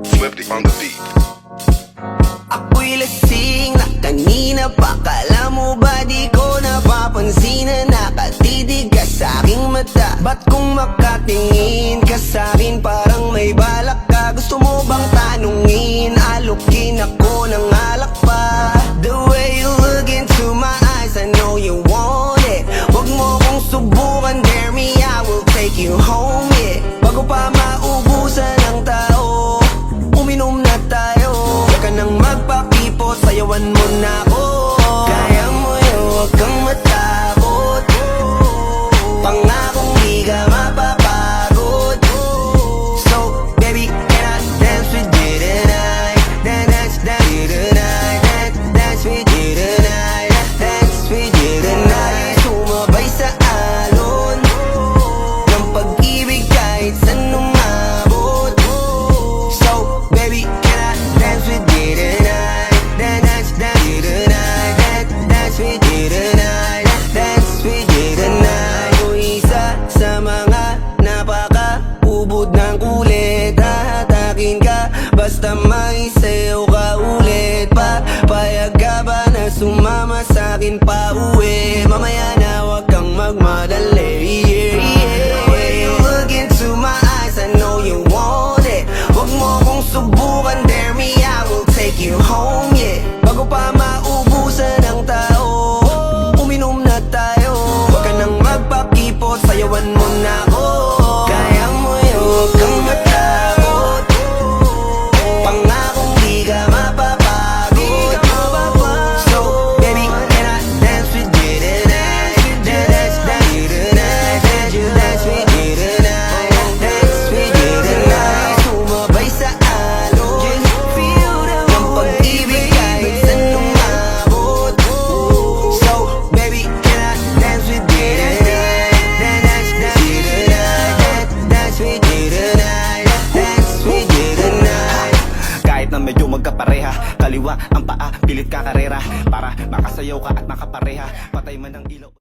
Swifty on the beat. Ako'y lasing na kanina pa. Kala mo ba di ko napapansin na nakatitig ka sa'king mata? Ba't kung makatingin ka sa'kin parang may balak ka? Gusto mo bang tanungin? Alukin ako ng alak pa. The way you look into my eyes, I know you want it. Huwag mo kong subukan, dare me, I will take you home, yeah. Bago pa maubusan ng tao, uminom na tayo. Huwag ka nang magpakipot, sayawan mo na ako. Kaya mo yun, huwag kang matakot. Pangakong di ka mapapagod. So, baby, can I dance with you tonight? Dance with you tonight. Dance with you tonight. Dance with you tonight. Sumabay sa alon ng pag-ibig kahit saan umabot. So, baby, can I dance with you tonight? Dance with you tonight. Dance with you tonight. Dance with you tonight. O isa sa mga napaka-ubod ng kulit. Hahatakin ka basta maisayaw ka ulit pa. Payag ka ba na sumama sa'kin pa uwi? Mamaya na huwag kang magmadali, yeah, yeah. The way you look into my eyes, I know you want it. Huwag mo kong subukan, dare me, I will take you home, yeah. Bago pa maubusan ng tao, uminom na tayo. Huwag ka nang magpakipot, sayawan mo na ako. Kaya mo yun, huwag kang matakot. Pangakong di ka mapapagod. So, baby, can I dance with you tonight? Dance with you tonight. Dance with you tonight. Dance with you tonight. Sumabay sa alon ng pag-ibig kahit saan umabot. So, baby, can I dance with you tonight? Dance with you tonight. Dance with you tonight. Dance with you tonight. Kahit na medyo magkapareha, kaliwa ang paa, pilit ka karera para makasayaw ka at makapareha. Patay man ang ilaw.